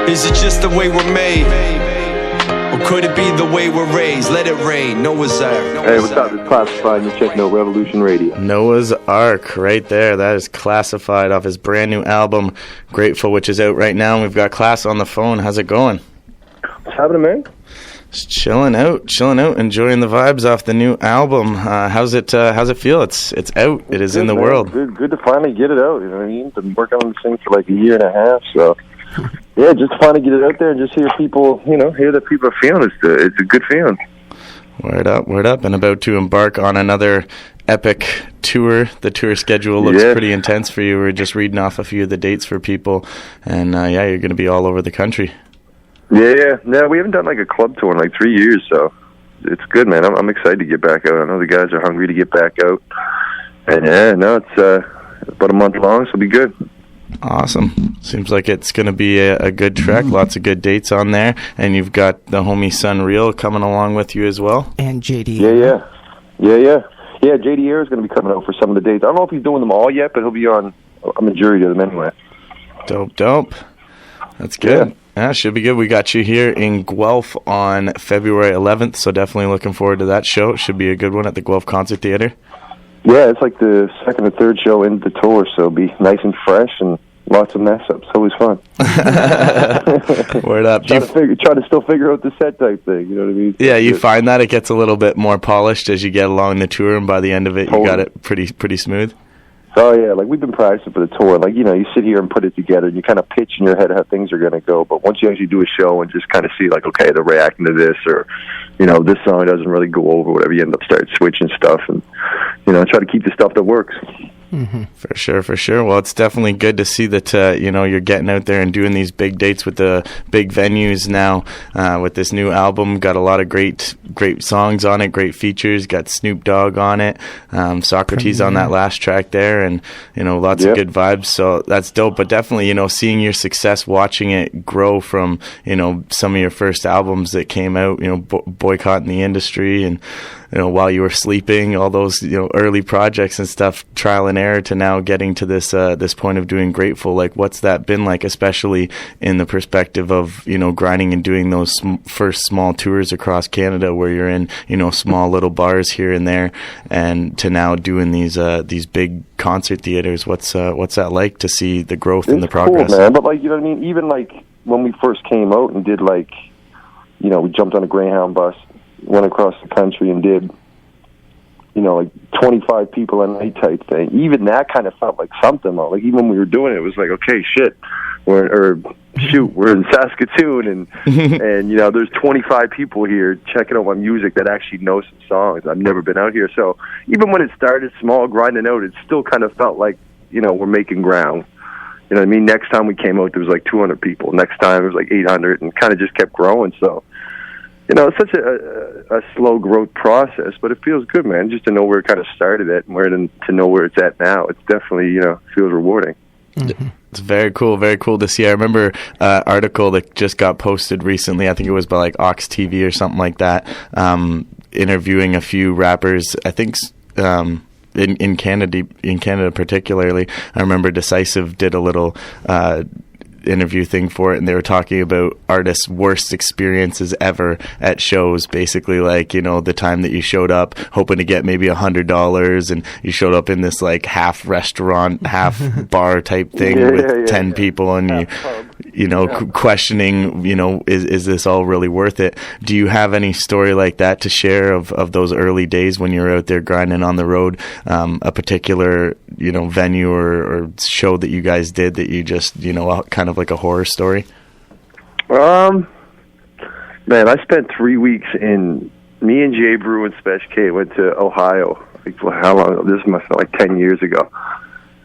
Is it just the way we're made? Or could it be the way we're raised? Let it rain, Noah's Ark. Hey, what's up? It's Classified, and you're checking out Revolution Radio. Noah's Ark, right there. That is Classified off his brand new album, Greatful, which is out right now. We've got Class on the phone. How's it going? What's happening, man? Just chilling out, enjoying the vibes off the new album. How's it feel? It's out. It is in the world. Good to finally get it out. You know what I mean? Been working on this thing for like a year and a half, so yeah, just to finally get it out there and just hear people, hear that people are feeling it. It's a good feeling. Word up, and about to embark on another epic tour. The tour schedule looks pretty intense for you. We're just reading off a few of the dates for people, and you're going to be all over the country. Yeah. No, we haven't done like a club tour in like 3 years, so it's good, man. I'm excited to get back out. I know the guys are hungry to get back out, and it's about a month long, so it'll be good. Awesome. Seems like it's going to be a good trek. Lots of good dates on there. And you've got the homie Sunreal coming along with you as well. And JD. Yeah. JD Air is going to be coming out for some of the dates. I don't know if he's doing them all yet, but he'll be on. I'm a jury to them anyway. Dope. That's good. Yeah, should be good. We got you here in Guelph on February 11th, so definitely looking forward to that show. It should be a good one at the Guelph Concert Theater. Yeah, it's like the second or third show in the tour, so it'll be nice and fresh and lots of mess-ups. Always fun. Word up. Try to still figure out the set type thing, you know what I mean? Yeah, you find that it gets a little bit more polished as you get along the tour, and by the end of it, you got it pretty smooth. Oh, yeah, like we've been practicing for the tour. Like, you sit here and put it together, and you kind of pitch in your head how things are going to go. But once you actually do a show and just kind of see, like, okay, they're reacting to this, or, this song doesn't really go over, whatever, you end up starting switching stuff and, try to keep the stuff that works. Mm-hmm. For sure. Well, it's definitely good to see that, you're getting out there and doing these big dates with the big venues now with this new album. Got a lot of great songs on it, great features. Got Snoop Dogg on it, Socrates on that last track there, and, lots of good vibes. So that's dope. But definitely, seeing your success, watching it grow from, some of your first albums that came out, boycotting the industry and, while you were sleeping, all those, early projects and stuff, trial and error, to now getting to this point of doing Greatful. Like, what's that been like, especially in the perspective of, grinding and doing those first small tours across Canada where you're in, small little bars here and there, and to now doing these big concert theaters. What's that like to see the growth and the progress? Cool, man. But like, you know what I mean? Even like when we first came out and did like, we jumped on a Greyhound bus, went across the country and did, like 25 people a night type thing. Even that kind of felt like something. Like even when we were doing it, it was like, okay, shit, we're in Saskatoon and there's 25 people here checking out my music that actually know some songs. I've never been out here, so even when it started small, grinding out, it still kind of felt like we're making ground. You know what I mean? Next time we came out, there was like 200 people. Next time it was like 800, and kind of just kept growing. So. It's such a slow growth process, but it feels good, man, just to know where it kind of started at and to know where it's at now. It's definitely, feels rewarding. Mm-hmm. It's very cool to see. I remember an article that just got posted recently. I think it was by like Ox TV or something like that, interviewing a few rappers, I think in Canada particularly. I remember Decisive did a little interview thing for it, and they were talking about artists' worst experiences ever at shows. Basically, like, the time that you showed up hoping to get maybe $100 and you showed up in this like half restaurant, half bar type thing with 10 people, and questioning, is this all really worth it? Do you have any story like that to share of those early days when you were out there grinding on the road, a particular, venue or show that you guys did that you just, kind of like a horror story? Man, I spent 3 weeks me and Jay Brew and Special K went to Ohio. Like, how long? This must have been like 10 years ago.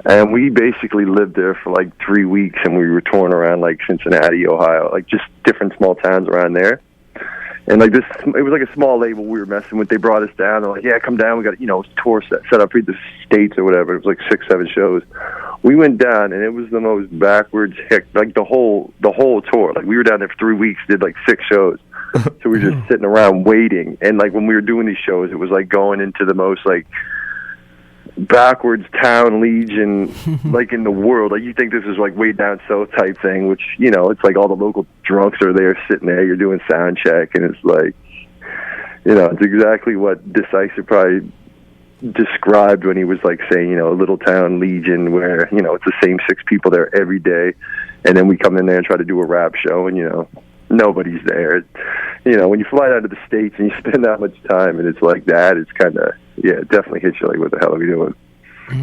And we basically lived there for like 3 weeks, and we were touring around like Cincinnati, Ohio, like just different small towns around there. And like it was like a small label we were messing with. They brought us down. They're like, yeah, come down. We got, tour set up for the States or whatever. It was like 6-7 shows. We went down, and it was the most backwards like the whole tour. Like we were down there for 3 weeks, did like 6 shows. So we were just sitting around waiting. And like when we were doing these shows, it was like going into the most like backwards town legion like in the world. Like you think this is like way down south type thing, which, you know, it's like all the local drunks are there sitting there, you're doing sound check, and it's like, you know, it's exactly what Decisive probably described when he was like saying, you know, a little town legion where, you know, it's the same 6 people there every day, and then we come in there and try to do a rap show, and, you know, nobody's there. You know, when you fly out to the States and you spend that much time and it's like that, it's kind of, yeah, it definitely hits you like, what the hell are we doing?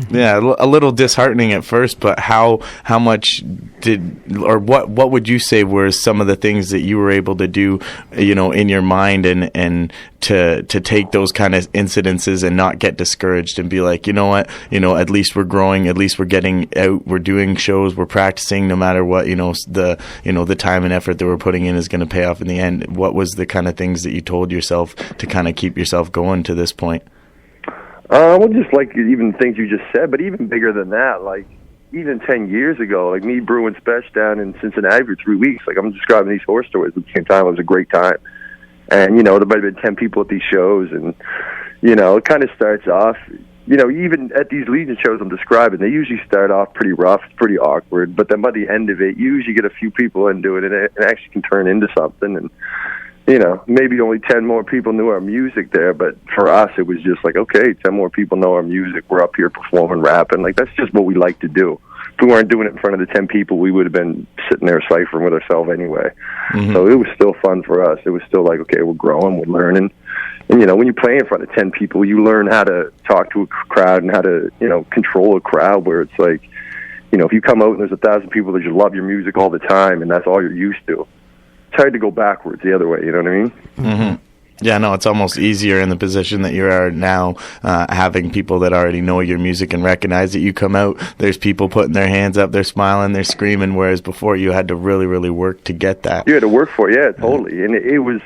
Yeah, a little disheartening at first, but how much what would you say were some of the things that you were able to do, you know, in your mind and to take those kind of incidences and not get discouraged and be like, you know what, you know, at least we're growing, at least we're getting out, we're doing shows, we're practicing, no matter what, you know, the time and effort that we're putting in is going to pay off in the end. What was the kind of things that you told yourself to kind of keep yourself going to this point? Well, just like even things you just said, but even bigger than that, like even 10 years ago, like me brewing Special down in Cincinnati for 3 weeks, like I'm describing these horror stories at the same time. It was a great time. And, you know, there might have been 10 people at these shows, and, you know, it kind of starts off, you know, even at these Legion shows I'm describing, they usually start off pretty rough, pretty awkward, but then by the end of it, you usually get a few people into it, and it actually can turn into something. And, you know, maybe only 10 more people knew our music there, but for us, it was just like, okay, 10 more people know our music. We're up here performing, rapping. Like, that's just what we like to do. If we weren't doing it in front of the 10 people, we would have been sitting there ciphering with ourselves anyway. Mm-hmm. So it was still fun for us. It was still like, okay, we're growing, we're learning. And, you know, when you play in front of 10 people, you learn how to talk to a crowd and how to, you know, control a crowd where it's like, you know, if you come out and there's 1,000 people that just love your music all the time and that's all you're used to, it's hard to go backwards the other way, you know what I mean? Mm-hmm. Yeah, no, it's almost easier in the position that you are now, having people that already know your music and recognize that you come out. There's people putting their hands up, they're smiling, they're screaming, whereas before you had to really, really work to get that. You had to work for it, yeah, totally. And it was,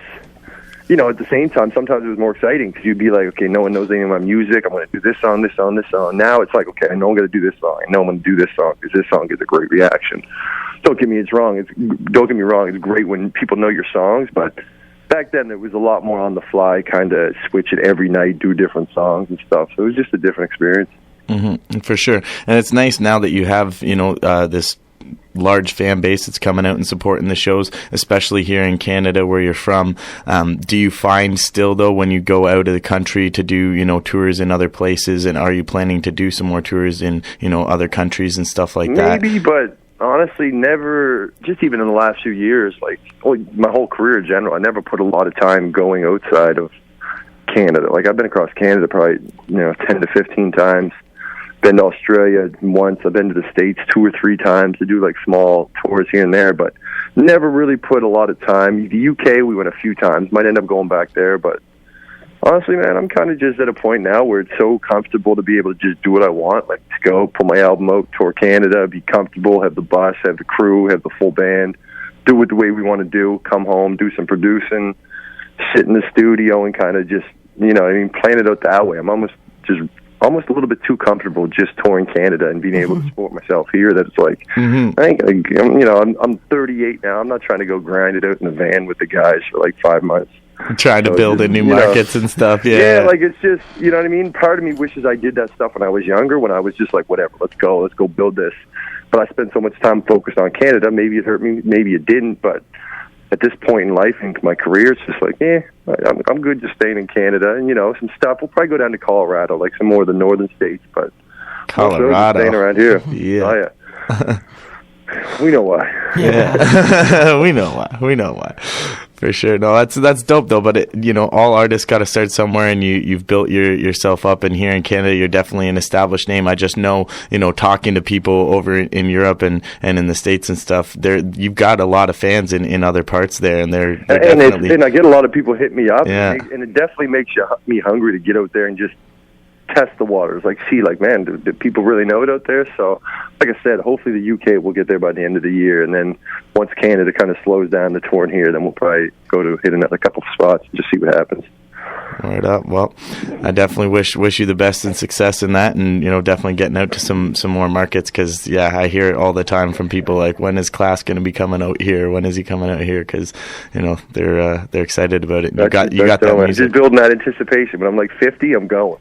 you know, at the same time, sometimes it was more exciting because you'd be like, okay, no one knows any of my music. I'm going to do this song, this song, this song. Now it's like, okay, I know I'm going to do this song. I know I'm going to do this song because this song gets a great reaction. Don't get me wrong. It's great when people know your songs, but back then it was a lot more on the fly, kind of switch it every night, do different songs and stuff. So it was just a different experience. Mm-hmm, for sure. And it's nice now that you have, you know, this large fan base that's coming out and supporting the shows, especially here in Canada where you're from. Do you find still, though, when you go out of the country to do, you know, tours in other places, and are you planning to do some more tours in, you know, other countries and stuff like that? Maybe, but honestly, never, just even in the last few years, like my whole career in general, I never put a lot of time going outside of Canada. Like, I've been across Canada probably, you know, 10 to 15 times. Been to Australia once. I've been to the States 2 or 3 times to do, like, small tours here and there, but never really put a lot of time. The UK, we went a few times. Might end up going back there, but honestly, man, I'm kind of just at a point now where it's so comfortable to be able to just do what I want, like to go put my album out, tour Canada, be comfortable, have the bus, have the crew, have the full band, do it the way we want to do, come home, do some producing, sit in the studio and kind of just, you know, I mean, plan it out that way. I'm almost a little bit too comfortable just touring Canada and being able to support myself here. That it's like, I think, you know, I'm 38 now. I'm not trying to go grind it out in a van with the guys for like 5 months. Trying to build in new markets and stuff, yeah. Yeah, like it's just, you know what I mean? Part of me wishes I did that stuff when I was younger, when I was just like, whatever, let's go build this. But I spent so much time focused on Canada. Maybe it hurt me, maybe it didn't. But at this point in life and my career, it's just like, I'm good just staying in Canada. And, you know, some stuff. We'll probably go down to Colorado, like some more of the northern states. But Colorado, staying around here. Yeah. Oh, yeah. We know why. Yeah. We know why. For sure. No, that's dope though. But you know, all artists got to start somewhere, and you've built yourself up. And here in Canada, you're definitely an established name. I just know, you know, talking to people over in Europe and in the States and stuff, you've got a lot of fans in other parts there, and they're definitely. And I get a lot of people hit me up, yeah. And it definitely makes me hungry to get out there and just test the waters, like see, like, man, do people really know it out there? So, like I said, hopefully the UK will get there by the end of the year, and then once Canada kind of slows down the touring here, then we'll probably go to hit another couple of spots and just see what happens. Right up. Well, I definitely wish you the best and success in that, and, you know, definitely getting out to some more markets, because I hear it all the time from people, like, when is Class going to be coming out here? When is he coming out here? Because, you know, they're excited about it. You got that music. Just building that anticipation. When I'm like 50, I'm going.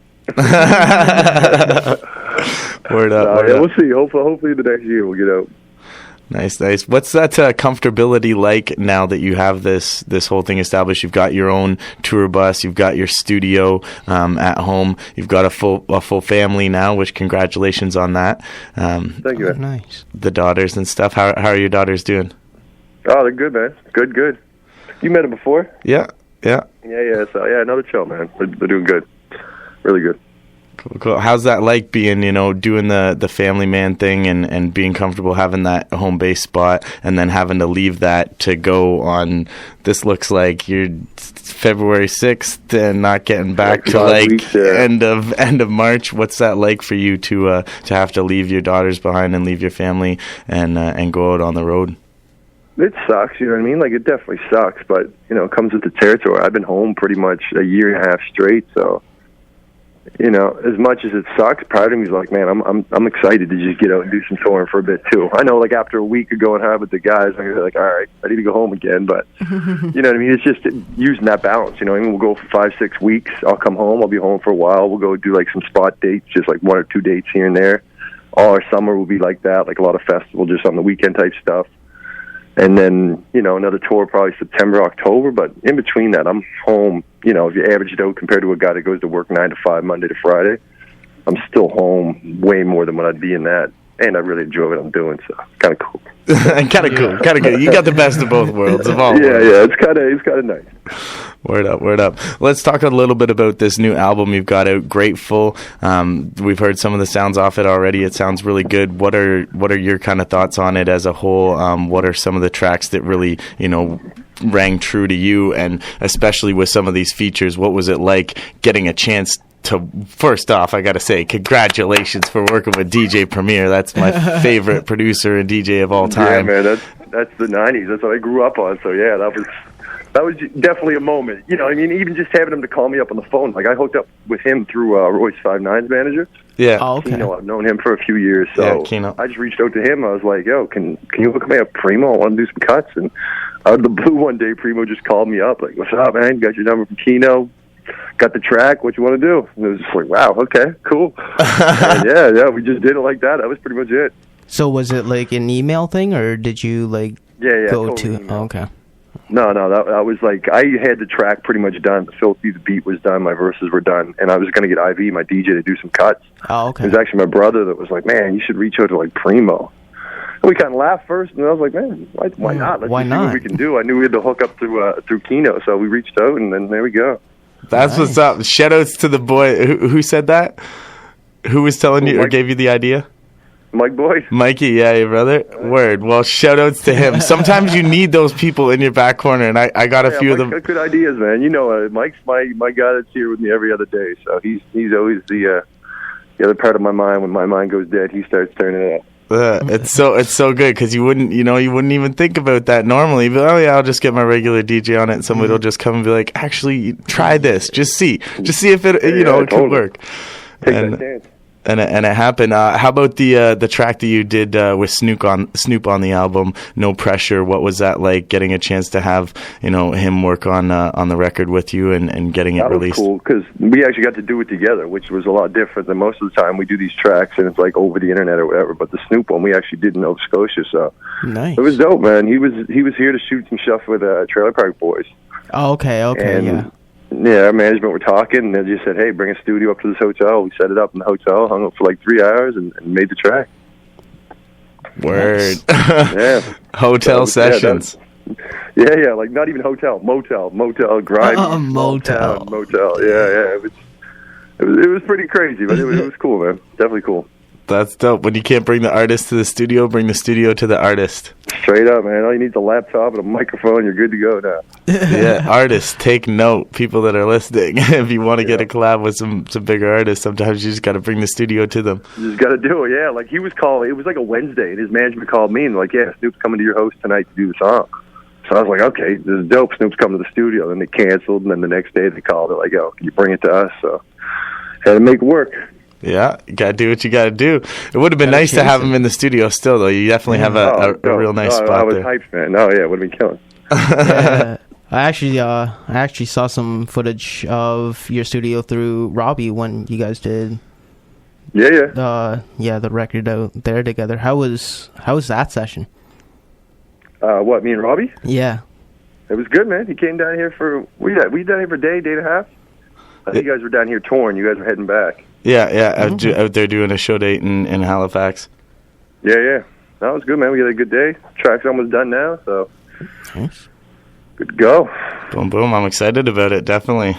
Word up. Yeah, we'll see. Hopefully the next year we'll get out. Nice. What's that comfortability like now that you have this whole thing established? You've got your own tour bus, you've got your studio at home, you've got a full family now. Which congratulations on that. Thank you. Man. Nice. The daughters and stuff. How are your daughters doing? Oh, they're good, man. Good. You met them before? Yeah. So another chill, man. They're doing good. Really good. Cool. How's that like being, doing the family man thing and being comfortable having that home base spot and then having to leave that to go on, this looks like you're February 6th and not getting back to weeks, end of March. What's that like for you to have to leave your daughters behind and leave your family and go out on the road? It sucks, you know what I mean? Like, it definitely sucks, but, it comes with the territory. I've been home pretty much a year and a half straight, so... as much as it sucks, part of me is like, man, I'm excited to just get out and do some touring for a bit too. I know, like after a week of going hard with the guys, I'm like, all right, I need to go home again. But you know what I mean? It's just using that balance. We'll go for 5-6 weeks. I'll come home. I'll be home for a while. We'll go do like some spot dates, just like 1 or 2 dates here and there. All our summer will be like that, like a lot of festival, just on the weekend type stuff. And then, another tour probably September, October. But in between that, I'm home. If you average it out compared to a guy that goes to work 9 to 5, Monday to Friday, I'm still home way more than what I'd be in that. And I really enjoy what I'm doing, so kind of cool. Kind of cool. You got the best of both worlds. Yeah, it's kind of nice. Word up. Let's talk a little bit about this new album you've got out, Greatful. We've heard some of the sounds off it already. It sounds really good. What are your kind of thoughts on it as a whole? What are some of the tracks that really, rang true to you? And especially with some of these features, what was it like getting a chance to, first off, I got to say, congratulations for working with DJ Premier. That's my favorite producer and DJ of all time. Yeah, man, that's the 90s. That's what I grew up on. So, yeah, that was definitely a moment. Even just having him to call me up on the phone. Like, I hooked up with him through Royce 5'9's manager. Yeah. Oh, okay. I've known him for a few years. So I just reached out to him. I was like, yo, can you hook me up, Primo? I want to do some cuts. And out of the blue one day, Primo just called me up. Like, what's up, man? Got your number from Kino. Got the track. What you want to do? And it was just like, wow, okay, cool. And yeah, we just did it like that. That was pretty much it. So was it like an email thing, or did you go totally to? Email. Oh, okay. No, that was like, I had the track pretty much done. The beat was done. My verses were done, and I was going to get Ivy, my DJ, to do some cuts. Oh, okay. It was actually my brother that was like, man, you should reach out to like Primo. And we kind of laughed first, and I was like, man, why not? Let's see what we can do. I knew we had to hook up through Kino, so we reached out, and then there we go. That's nice. What's up. Shout-outs to the boy. Who said that? Who was telling you or gave you the idea? Mike Boyd. Mikey, yeah, your brother? Word. Well, shout-outs to him. Sometimes you need those people in your back corner, and I got a few of them. Got good ideas, man. Mike's my guy that's here with me every other day, so he's always the other part of my mind. When my mind goes dead, he starts turning it up. It's so good because you wouldn't even think about that normally. But I'll just get my regular DJ on it, and somebody will just come and be like, actually, try this, just see if it it could work. Take that chance. And it happened. How about the track that you did with Snoop on the album, No Pressure? What was that like, getting a chance to have him work on the record with you and getting it released? That was cool because we actually got to do it together, which was a lot different than most of the time we do these tracks and it's like over the internet or whatever. But the Snoop one we actually did in Nova Scotia, so nice. It was dope, man. He was here to shoot some stuff with Trailer Park Boys. Oh, okay, and, yeah. Yeah, our management were talking, and they just said, hey, bring a studio up to this hotel. We set it up in the hotel, hung up for like 3 hours, and made the track. Word. Yeah. Hotel sessions. Yeah, like not even hotel, motel, grind. Motel. Yeah. It was pretty crazy, but it was cool, man. Definitely cool. That's dope. When you can't bring the artist to the studio, bring the studio to the artist. Straight up, man. All you need is a laptop and a microphone. You're good to go now. Yeah, artists, take note. People that are listening, if you want to get a collab with some bigger artists, sometimes you just got to bring the studio to them. You just got to do it, yeah. Like he was calling. It was like a Wednesday, and his management called me and like, yeah, Snoop's coming to your host tonight to do the song. So I was like, okay, this is dope. Snoop's coming to the studio. Then they canceled, and then the next day they called. They're like, yo, can you bring it to us? So had to make it work. Yeah, you got to do what you got to do. It would have been nice to have him in the studio still, though. You definitely have a real nice spot there. I was hyped, man. Oh, yeah, it would have been killing. I actually saw some footage of your studio through Robbie when you guys did. Yeah. The record out there together. How was that session? What, me and Robbie? Yeah. It was good, man. He came down here for we down here for a day and a half. I think you guys were down here touring. You guys were heading back. Yeah, out there doing a show date in Halifax. Yeah. That was good, man. We had a good day. Track's almost done now, so Nice. Good to go. Boom, boom. I'm excited about it, definitely.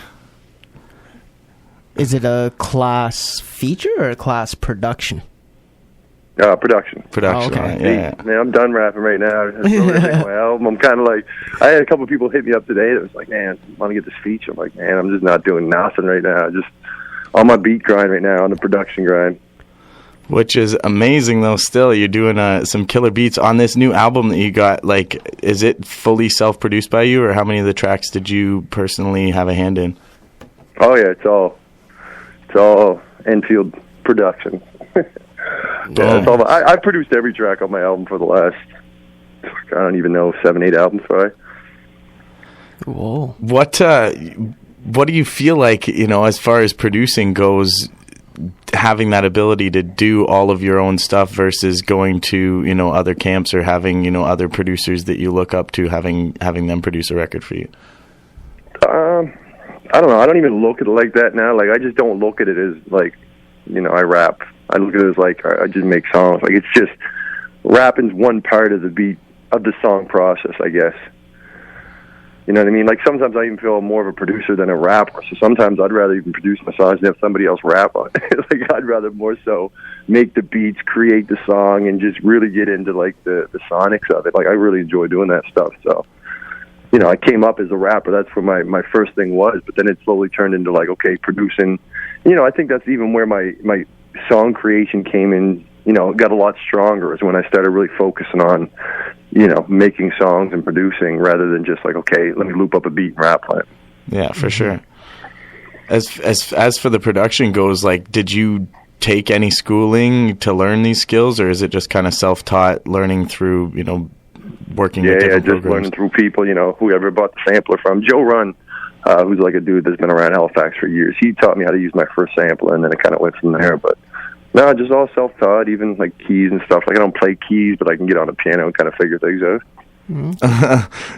Is it a Class feature or a Class production? Production. Production, okay. right, yeah. Man, I'm done rapping right now. I really make my album. I'm kind of like, I had a couple people hit me up today that was like, man, I want to get this feature. I'm like, man, I'm just not doing nothing right now. Just on my beat grind right now, on the production grind. Which is amazing, though. Still, you're doing some killer beats on this new album that you got. Like, is it fully self-produced by you, or how many of the tracks did you personally have a hand in? Oh yeah, it's all Enfield production. Yeah, it's all. I produced every track on my album for the last, I don't even know, 7-8 albums, probably. Whoa. What do you feel like, as far as producing goes, having that ability to do all of your own stuff versus going to, other camps or having, other producers that you look up to, having them produce a record for you? I don't know. I don't even look at it like that now. Like, I just don't look at it as, like, I rap. I look at it as, like, I just make songs. Like, it's just, rapping's one part of the beat, of the song process, I guess. You know what I mean? Like, sometimes I even feel more of a producer than a rapper. So sometimes I'd rather even produce my songs and have somebody else rap on it. Like, I'd rather more so make the beats, create the song, and just really get into, like, the sonics of it. Like, I really enjoy doing that stuff. So, I came up as a rapper. That's where my first thing was. But then it slowly turned into, like, okay, producing. I think that's even where my song creation came in, got a lot stronger, is when I started really focusing on, making songs and producing rather than just like, okay, let me loop up a beat and rap on it. Yeah, for sure. As for the production goes, like, did you take any schooling to learn these skills, or is it just kind of self-taught, learning through, working with different just programs? Learning through people, whoever bought the sampler from. Joe Run, who's like a dude that's been around Halifax for years, he taught me how to use my first sampler, and then it kind of went from there. But no, just all self-taught, even like keys and stuff. Like, I don't play keys, but I can get on a piano and kind of figure things out.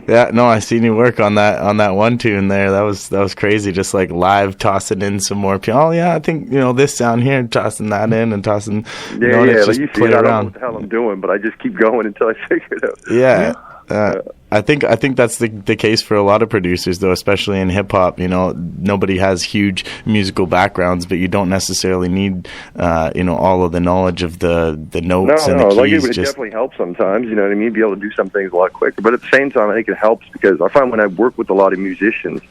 Yeah, no, I seen you work on that one tune there. That was crazy. Just like live tossing in some more piano. Oh yeah, I think this sound here, and tossing that in and tossing. Yeah. Just Like, you see, play I don't know around. what the hell I'm doing, but I just keep going until I figure it out. Yeah. I think that's the case for a lot of producers, though, especially in hip hop. Nobody has huge musical backgrounds, but you don't necessarily need all of the knowledge of the notes and the keys. Like, it would definitely help sometimes. You know what I mean? Be able to do some things a lot quicker. But at the same time, I think it helps because I find when I work with a lot of musicians,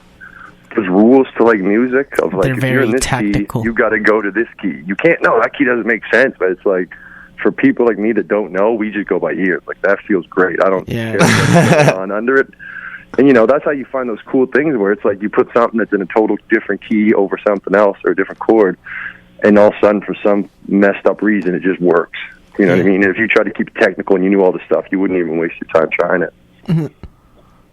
there's rules to, like, music of, like, They're if you're in this technical. key, you got to go to this key. You can't. No, that key doesn't make sense. But it's like, for people like me that don't know, we just go by ear. Like, that feels great. I don't care what's going on under it. And, that's how you find those cool things where it's like you put something that's in a total different key over something else or a different chord, and all of a sudden, for some messed up reason, it just works. You know what I mean? If you try to keep it technical and you knew all the stuff, you wouldn't even waste your time trying it. Mm-hmm.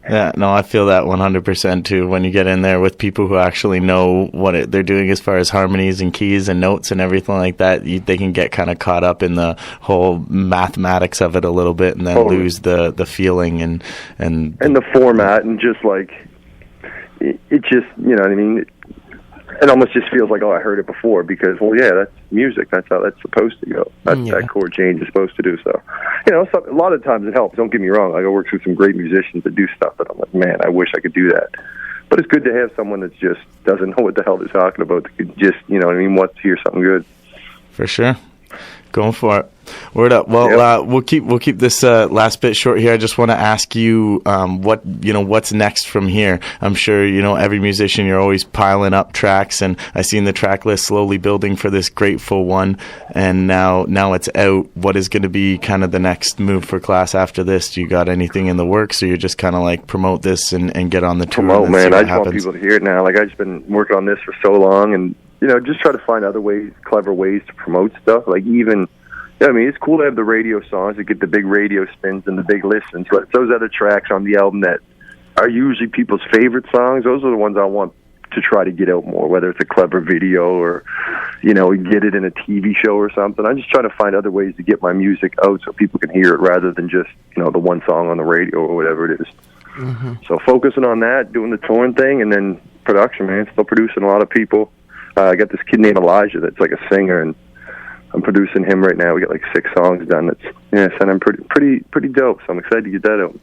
Yeah, no, I feel that 100% too. When you get in there with people who actually know what they're doing as far as harmonies and keys and notes and everything like that, they can get kind of caught up in the whole mathematics of it a little bit, and then lose the feeling and the format, and just like it just, you know what I mean? It almost just feels like, oh, I heard it before, because, well, yeah, that's music. That's how that's supposed to go. That chord change is supposed to do so. A lot of times it helps. Don't get me wrong. Like, I work with some great musicians that do stuff that I'm like, man, I wish I could do that. But it's good to have someone that just doesn't know what the hell they're talking about. That could just, wants to hear something good. For sure. Going for it. Word up. Well, we'll keep this last bit short here. I just want to ask you what's next from here. I'm sure every musician, you're always piling up tracks, and I seen the track list slowly building for this Greatful one, and now it's out. What is going to be kind of the next move for Class after this? Do you got anything in the works, or you're just kind of like promote this and get on the tour? Promote, man. I just want people to hear it now. Like, I've just been working on this for so long, and just try to find other ways, clever ways to promote stuff. Like, even, it's cool to have the radio songs that get the big radio spins and the big listens, but it's those other tracks on the album that are usually people's favorite songs. Those are the ones I want to try to get out more, whether it's a clever video or, you know, get it in a TV show or something. I'm just trying to find other ways to get my music out so people can hear it rather than just, you know, the one song on the radio or whatever it is. Mm-hmm. So focusing on that, doing the touring thing, and then production, man. Still producing a lot of people. I got this kid named Elijah that's like a singer, and I'm producing him right now. We got like 6 songs done. That's sounding pretty dope. So I'm excited to get that out.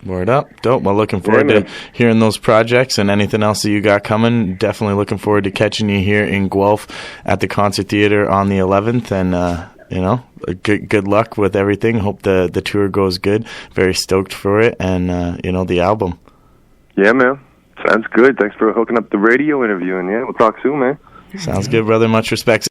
Word up. Dope. Well, looking forward to hearing those projects and anything else that you got coming. Definitely looking forward to catching you here in Guelph at the Concert Theater on the 11th. And, you know, good luck with everything. Hope the tour goes good. Very stoked for it. And, you know, the album. Yeah, man. Sounds good. Thanks for hooking up the radio interview. And, yeah, we'll talk soon, man. Sounds good, brother. Much respect.